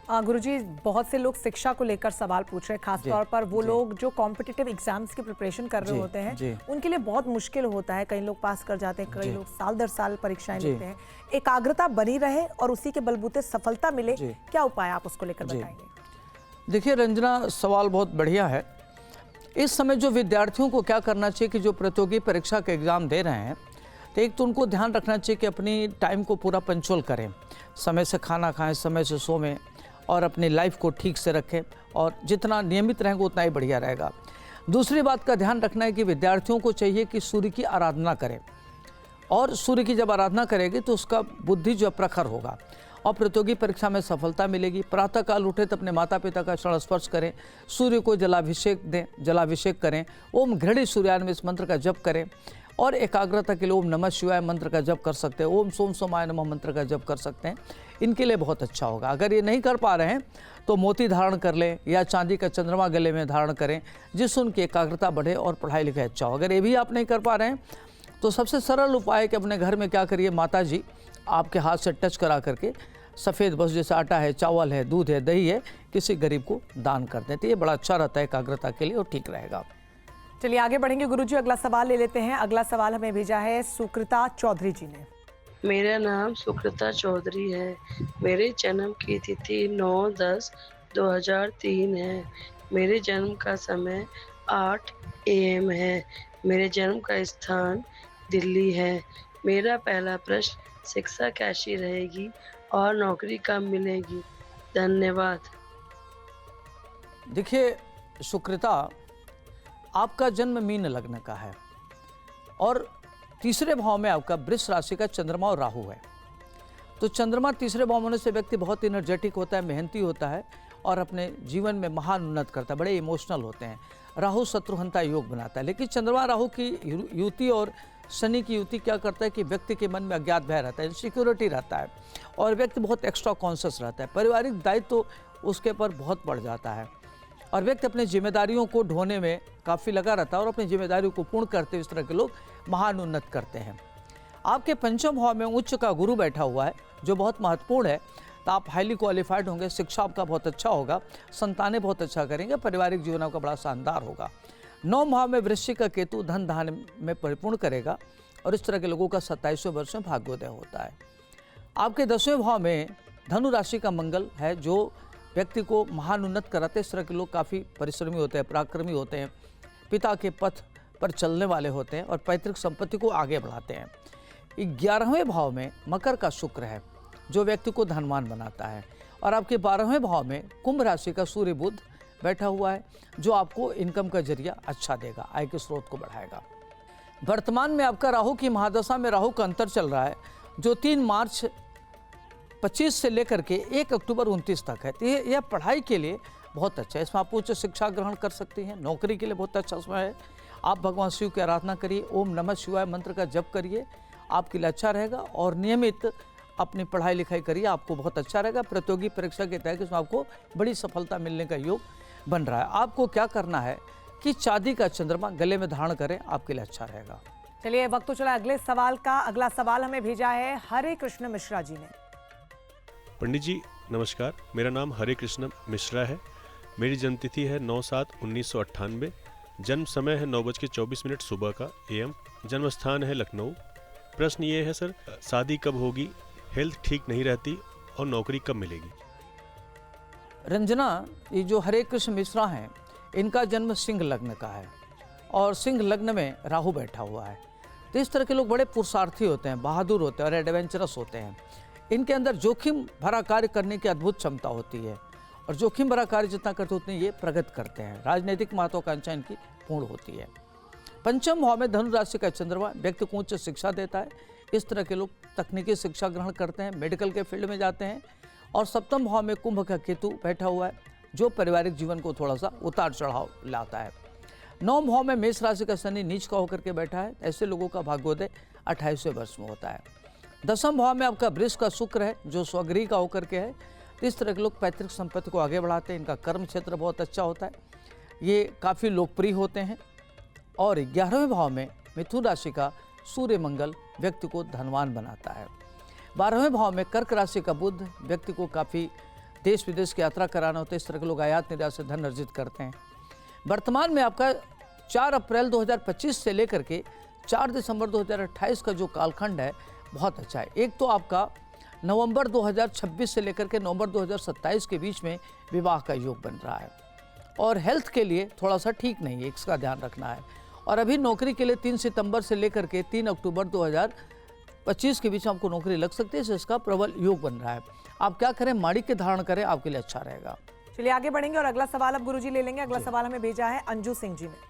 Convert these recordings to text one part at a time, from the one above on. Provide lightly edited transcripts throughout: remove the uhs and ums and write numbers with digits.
गुरुजी, बहुत से लोग शिक्षा को लेकर सवाल पूछ रहे हैं, खास तौर पर वो लोग जो कॉम्पिटिटिव एग्जाम्स की प्रिपरेशन कर रहे होते हैं, उनके लिए बहुत मुश्किल होता है। कई लोग पास कर जाते हैं, कई लोग साल दर साल परीक्षाएं देते हैं। एकाग्रता बनी रहे और उसी के बलबूते सफलता मिले, क्या उपाय आप उसको लेकर बताएंगे? देखिए रंजना, सवाल बहुत बढ़िया है। इस समय जो विद्यार्थियों को क्या करना चाहिए कि जो प्रतियोगी परीक्षा के एग्ज़ाम दे रहे हैं, तो एक तो उनको ध्यान रखना चाहिए कि अपनी टाइम को पूरा पंक्चुअल करें, समय से खाना खाएं, समय से सोएं और अपनी लाइफ को ठीक से रखें, और जितना नियमित रहेंगे उतना ही बढ़िया रहेगा। दूसरी बात का ध्यान रखना है कि विद्यार्थियों को चाहिए कि सूर्य की आराधना करें, और सूर्य की जब आराधना करेगी तो उसका बुद्धि जो प्रखर होगा और प्रतियोगी परीक्षा में सफलता मिलेगी। प्रातःकाल उठे तो अपने माता पिता का चरण स्पर्श करें, सूर्य को जलाभिषेक दें, जलाभिषेक करें, ओम घृणी सूर्यान में इस मंत्र का जप करें, और एकाग्रता के लिए ओम नमः शिवाय मंत्र का जप कर सकते हैं, ओम सोम सोमाय नमः मंत्र का जप कर सकते हैं। इनके लिए बहुत अच्छा होगा। अगर ये नहीं कर पा रहे हैं तो मोती धारण कर लें या चांदी का चंद्रमा गले में धारण करें, जिससे उनकी एकाग्रता बढ़े और पढ़ाई लिखाई अच्छा हो। अगर ये भी आप नहीं कर पा रहे हैं तो सबसे सरल उपाय है कि अपने घर में क्या करिए, माता जी आपके हाथ से टच करा करके सफ़ेद बस जैसे आटा है, चावल है, दूध है, दही है, किसी गरीब को दान कर दें, तो ये बड़ा अच्छा रहता है एकाग्रता के लिए और ठीक रहेगा। चलिए आगे बढ़ेंगे गुरुजी, अगला सवाल ले लेते हैं। अगला सवाल हमें भेजा है सुकृता चौधरी जी ने। मेरा नाम सुकृता चौधरी है। मेरे जन्म की तिथि 9/10/2003 है। मेरे जन्म का समय 8 AM है। मेरे जन्म का स्थान दिल्ली है। मेरा पहला प्रश्न, शिक्षा कैसी रहेगी और नौकरी कब मिलेगी? धन्यवाद। देखिए सुकृता, आपका जन्म मीन लग्न का है और तीसरे भाव में आपका वृष राशि का चंद्रमा और राहु है। तो चंद्रमा तीसरे भाव होने से व्यक्ति बहुत एनर्जेटिक होता है, मेहनती होता है और अपने जीवन में महान उन्नत करता है, बड़े इमोशनल होते हैं। राहु शत्रुहंता योग बनाता है, लेकिन चंद्रमा राहु की युति और शनि की युति क्या करता है कि व्यक्ति के मन में अज्ञात भय रहता है, इनसिक्योरिटी रहता है और व्यक्ति बहुत एक्स्ट्रा कॉन्शियस रहता है। पारिवारिक दायित्व तो उसके पर बहुत बढ़ जाता है और व्यक्ति अपनी जिम्मेदारियों को ढोने में काफ़ी लगा रहता है और अपनी जिम्मेदारियों को पूर्ण करते हुए इस तरह के लोग महान उन्नत करते हैं। आपके पंचम भाव में उच्च का गुरु बैठा हुआ है जो बहुत महत्वपूर्ण है, तो आप हाईली क्वालिफाइड होंगे, शिक्षा आपका बहुत अच्छा होगा, संतानें बहुत अच्छा करेंगे, पारिवारिक जीवन आपका बड़ा शानदार होगा। 9 भाव में वृश्चिक का केतु धन धान्य में परिपूर्ण करेगा और इस तरह के लोगों का 27वें वर्ष में भाग्योदय होता है। आपके 10वें भाव में धनु राशि का मंगल है जो व्यक्ति को महान उन्नत कराते हैं। इस तरह के लोग काफ़ी परिश्रमी होते हैं, पराक्रमी होते हैं, पिता के पथ पर चलने वाले होते हैं और पैतृक संपत्ति को आगे बढ़ाते हैं। 11वें भाव में मकर का शुक्र है जो व्यक्ति को धनवान बनाता है और आपके 12वें भाव में कुंभ राशि का सूर्य बुध बैठा हुआ है जो आपको इनकम का जरिया अच्छा देगा, आय के स्रोत को बढ़ाएगा। वर्तमान में आपका राहु की महादशा में राहु का अंतर चल रहा है जो 3 मार्च 25 से लेकर के 1 अक्टूबर 29 तक है। तो यह पढ़ाई के लिए बहुत अच्छा है, इसमें आप उच्च शिक्षा ग्रहण कर सकती हैं। नौकरी के लिए बहुत अच्छा समय है। आप भगवान शिव की आराधना करिए, ओम नमः शिवाय मंत्र का जप करिए, आपके लिए अच्छा रहेगा और नियमित अपनी पढ़ाई लिखाई करिए, आपको बहुत अच्छा रहेगा। प्रतियोगी परीक्षा के तहत इसमें आपको बड़ी सफलता मिलने का योग बन रहा है। आपको क्या करना है कि चांदी का चंद्रमा गले में धारण करें, आपके लिए अच्छा रहेगा। चलिए वक्त तो चला अगले सवाल का। अगला सवाल हमें भेजा है हरे कृष्ण मिश्रा जी ने। पंडित जी नमस्कार, मेरा नाम हरे कृष्ण मिश्रा है। मेरी जन्मतिथि है 9/7/1998। जन्म समय है 9:24 सुबह का AM। जन्म स्थान है लखनऊ। प्रश्न ये है सर, शादी कब होगी, हेल्थ ठीक नहीं रहती और नौकरी कब मिलेगी? रंजना, ये जो हरे कृष्ण मिश्रा हैं इनका जन्म सिंह लग्न का है और सिंह लग्न में राहु बैठा हुआ है। तो इस तरह के लोग बड़े पुरुषार्थी होते हैं, बहादुर होते हैं और एडवेंचरस होते हैं। इनके अंदर जोखिम भरा कार्य करने की अद्भुत क्षमता होती है और जोखिम भरा कार्य जितना करते उतने ये प्रगति करते हैं। राजनीतिक महत्वाकांक्षा इनकी पूर्ण होती है। पंचम भाव में धनु राशि का चंद्रमा व्यक्ति को उच्च शिक्षा देता है। इस तरह के लोग तकनीकी शिक्षा ग्रहण करते हैं, मेडिकल के फील्ड में जाते हैं। और सप्तम भाव में कुंभ का केतु बैठा हुआ है जो पारिवारिक जीवन को थोड़ा सा उतार चढ़ाव लाता है। 9 भाव में मेष राशि का शनि नीच का होकर के बैठा है। ऐसे लोगों का भाग्योदय 28वें वर्ष में होता है। 10वें भाव में आपका वृष का शुक्र है जो स्वगृही का होकर के है। इस तरह के लोग पैतृक संपत्ति को आगे बढ़ाते हैं। इनका कर्म क्षेत्र बहुत अच्छा होता है, ये काफ़ी लोकप्रिय होते हैं। और 11वें भाव में मिथुन राशि का सूर्य मंगल व्यक्ति को धनवान बनाता है। 12वें भाव में कर्क राशि का बुध व्यक्ति को काफ़ी देश विदेश की यात्रा कराना होता है, इस तरह के लोग आयात निर्यात से धन अर्जित करते हैं। वर्तमान में आपका 4 अप्रैल 2025 से लेकर के 4 दिसंबर 2028 का जो कालखंड है बहुत अच्छा है। एक तो आपका नवंबर 2026 से लेकर के नवंबर 2027 के बीच में विवाह का योग बन रहा है और हेल्थ के लिए थोड़ा सा ठीक नहीं है, इसका ध्यान रखना है। और अभी नौकरी के लिए 3 सितंबर से लेकर के 3 अक्टूबर 2025 के बीच में आपको नौकरी लग सकती है, इससे इसका प्रबल योग बन रहा है। आप क्या करें, माणिक के धारण करें, आपके लिए अच्छा रहेगा। चलिए आगे बढ़ेंगे और अगला सवाल अब गुरुजी ले लेंगे। अगला सवाल हमें भेजा है अंजू सिंह जी ने।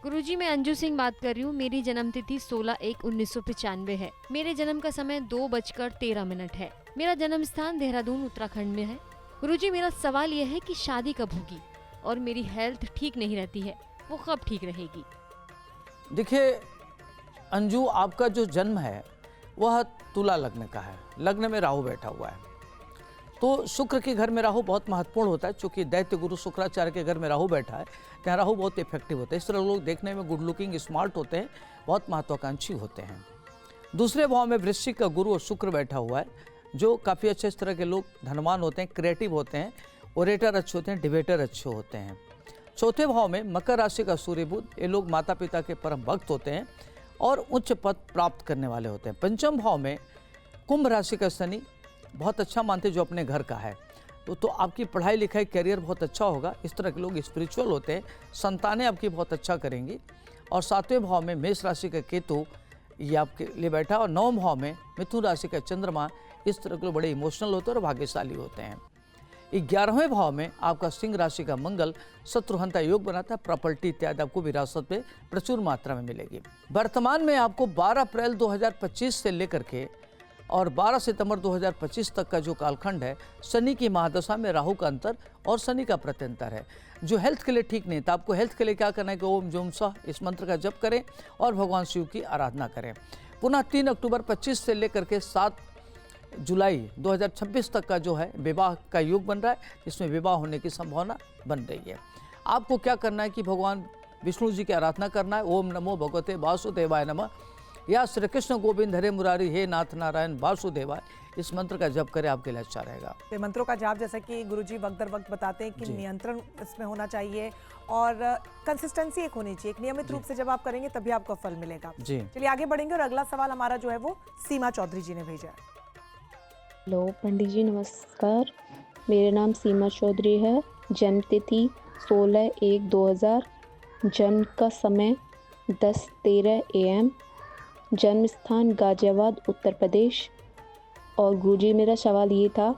गुरुजी, मैं अंजू सिंह बात कर रही हूँ। मेरी जन्म तिथि 16/1/1995 है। मेरे जन्म का समय 2:13 है। मेरा जन्म स्थान देहरादून उत्तराखंड में है। गुरुजी, मेरा सवाल यह है कि शादी कब होगी और मेरी हेल्थ ठीक नहीं रहती है, वो कब ठीक रहेगी? देखिए अंजू, आपका जो जन्म है वह तुला लग्न का है। लग्न में राहु बैठा हुआ है, तो शुक्र के घर में राहु बहुत महत्वपूर्ण होता है। चूंकि दैत्य गुरु शुक्राचार्य के घर में राहु बैठा है, ત્યાં राहु बहुत इफेक्टिव होता है। इस तरह लोग देखने में गुड लुकिंग, स्मार्ट होते हैं, बहुत महत्वाकांक्षी होते हैं। दूसरे भाव में वृश्चिक का गुरु और शुक्र बैठा हुआ है, जो काफ़ी अच्छे इस तरह के लोग धनवान होते हैं, क्रिएटिव होते हैं, ओरेटर अच्छे होते हैं, डिबेटर अच्छे होते हैं। चौथे भाव में मकर राशि का सूर्य बुध, ये लोग माता पिता के परम भक्त होते हैं और उच्च पद प्राप्त करने वाले होते हैं। पंचम भाव में कुंभ राशि का शनि बहुत अच्छा मानते हैं, जो अपने घर का है, तो आपकी पढ़ाई लिखाई करियर बहुत अच्छा होगा। इस तरह के लोग स्पिरिचुअल होते हैं, संतानें आपकी बहुत अच्छा करेंगी। और 7वें भाव में मेष राशि का केतु ये आपके लिए बैठा, और 9वें भाव में मिथुन राशि का चंद्रमा। इस तरह के लोग बड़े इमोशनल होते हैं और भाग्यशाली होते हैं। 11वें भाव में आपका सिंह राशि का मंगल शत्रुहंता योग बनाता है। प्रॉपर्टी इत्यादि आपको विरासत में प्रचुर मात्रा में मिलेगी। वर्तमान में आपको 12 अप्रैल 2025 से लेकर के और 12 सितंबर 2025 तक का जो कालखंड है, शनि की महादशा में राहु का अंतर और शनि का प्रत्यंतर है, जो हेल्थ के लिए ठीक नहीं था। आपको हेल्थ के लिए क्या करना है कि ओम जोम सह इस मंत्र का जप करें और भगवान शिव की आराधना करें। पुनः 3 अक्टूबर 25 से लेकर के 7 जुलाई 2026 तक का जो है विवाह का योग बन रहा है, जिसमें विवाह होने की संभावना बन रही है। आपको क्या करना है कि भगवान विष्णु जी की आराधना करना है। ओम नमो भगवते वासुदेवाय नमः, या श्री कृष्ण गोविंद हरे मुरारी हे नाथ नारायण वासुदेवाय, इस मंत्र का जप करें, आपके लिए अच्छा रहेगा। तो मंत्रों का जाप जैसा कि गुरुजी वक्त दर वक्त बताते हैं कि नियंत्रण इसमें होना चाहिए और कंसिस्टेंसी एक होनी चाहिए। एक नियमित रूप से जब आप करेंगे तभी आपको फल मिलेगा। जी चलिए आगे बढ़ेंगे और अगला सवाल हमारा जो है वो सीमा चौधरी जी ने भेजा है। हेलो पंडित जी, नमस्कार। मेरा नाम सीमा चौधरी है। जन्म तिथि 16/1/2000, जन्म का समय 10:13 AM, जन्म स्थान गाजियाबाद उत्तर प्रदेश। और गुरुजी, मेरा सवाल ये था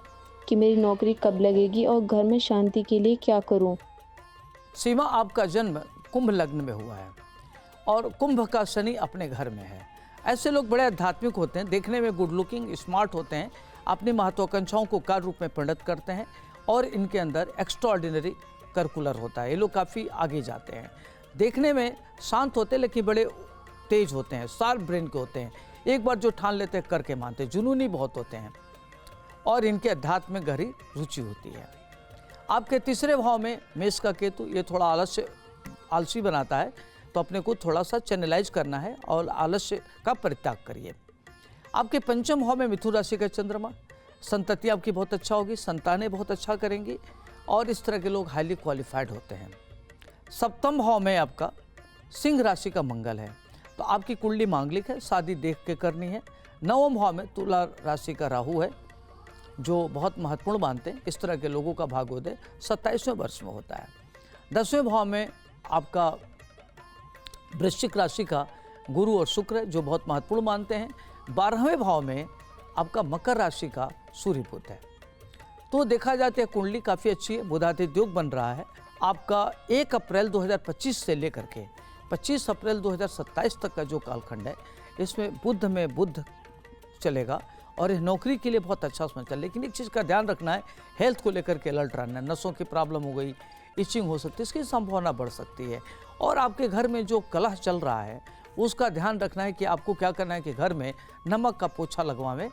कि मेरी नौकरी कब लगेगी और घर में शांति के लिए क्या करूं? सीमा, आपका जन्म कुंभ लग्न में हुआ है और कुंभ का शनि अपने घर में है। ऐसे लोग बड़े आध्यात्मिक होते हैं, देखने में गुड लुकिंग, स्मार्ट होते हैं, अपनी महत्वाकांक्षाओं को कार्य रूप में परिणत करते हैं और इनके अंदर एक्स्ट्रा ऑर्डिनरी कर्कुलर होता है। ये लोग काफ़ी आगे जाते हैं, देखने में शांत होते हैं लेकिन बड़े तेज होते हैं, शार्प ब्रेन के होते हैं। एक बार जो ठान लेते हैं करके मानते हैं, जुनूनी बहुत होते हैं और इनके अध्यात्म में गहरी रुचि होती है। आपके 3रे भाव में मेष का केतु, ये थोड़ा आलसी बनाता है, तो अपने को थोड़ा सा चैनलाइज करना है और आलस्य का परित्याग करिए। आपके 5म भाव में मिथुन राशि का चंद्रमा, संतति आपकी बहुत अच्छा होगी, संतानें बहुत अच्छा करेंगी और इस तरह के लोग हाईली क्वालिफाइड होते हैं। 7म भाव में आपका सिंह राशि का मंगल है, तो आपकी कुंडली मांगलिक है, शादी देख के करनी है। 9वें भाव में तुला राशि का राहु है, जो बहुत महत्वपूर्ण मानते हैं। इस तरह के लोगों का भाग्योदय 27वें वर्ष में होता है। 10वें भाव में आपका वृश्चिक राशि का गुरु और शुक्र, जो बहुत महत्वपूर्ण मानते हैं। 12वें भाव में आपका मकर राशि का सूर्य बुध है। तो देखा जाता है कुंडली काफ़ी अच्छी है, बुधादित्य योग बन रहा है। आपका 1 अप्रैल 2025 से लेकर के 25 अप्रैल 2027 तक का जो कालखंड है, इसमें बुध में बुध चलेगा और इस नौकरी के लिए बहुत अच्छा समय चल। लेकिन एक चीज़ का ध्यान रखना है, हेल्थ को लेकर के अलर्ट रहना है। नसों की प्रॉब्लम हो गई, इचिंग हो सकती है, इसकी संभावना बढ़ सकती है। और आपके घर में जो कलह चल रहा है उसका ध्यान रखना है कि आपको क्या करना है कि घर में नमक का पोछा लगवावें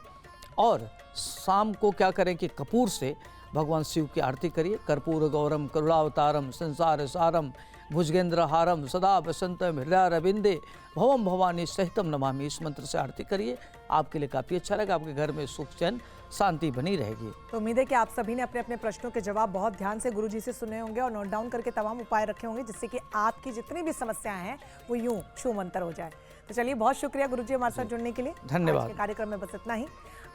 और शाम को क्या करें कि कपूर से भगवान शिव की आरती करिए। कर्पूर गौरम करुणावतारम संसार सारम भुजगेंद्र हारम सदा बसंतम हृदय रविंदे भवम भवानी सहितम नमामि, इस मंत्र से आरती करिए, आपके लिए काफ़ी अच्छा रहेगा। आपके घर में सुख चैन शांति बनी रहेगी। तो उम्मीद है कि आप सभी ने अपने अपने प्रश्नों के जवाब बहुत ध्यान से गुरुजी से सुने होंगे और नोट डाउन करके तमाम उपाय रखे होंगे, जिससे कि आपकी जितनी भी समस्याएं हैं वो यूं छू मंतर हो जाए। तो चलिए, बहुत शुक्रिया गुरुजी हमारे साथ जुड़ने के लिए। धन्यवाद। आज के कार्यक्रम में बस इतना ही।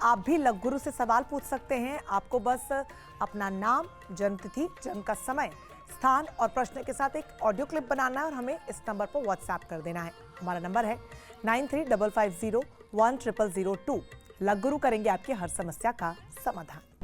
आप भी लघु गुरु से सवाल पूछ सकते हैं। आपको बस अपना नाम, जन्मतिथि, जन्म का समय, स्थान और प्रश्न के साथ एक ऑडियो क्लिप बनाना है और हमें इस नंबर पर व्हाट्सएप कर देना है। हमारा नंबर है 9355010002। लघु गुरु करेंगे आपकी हर समस्या का समाधान।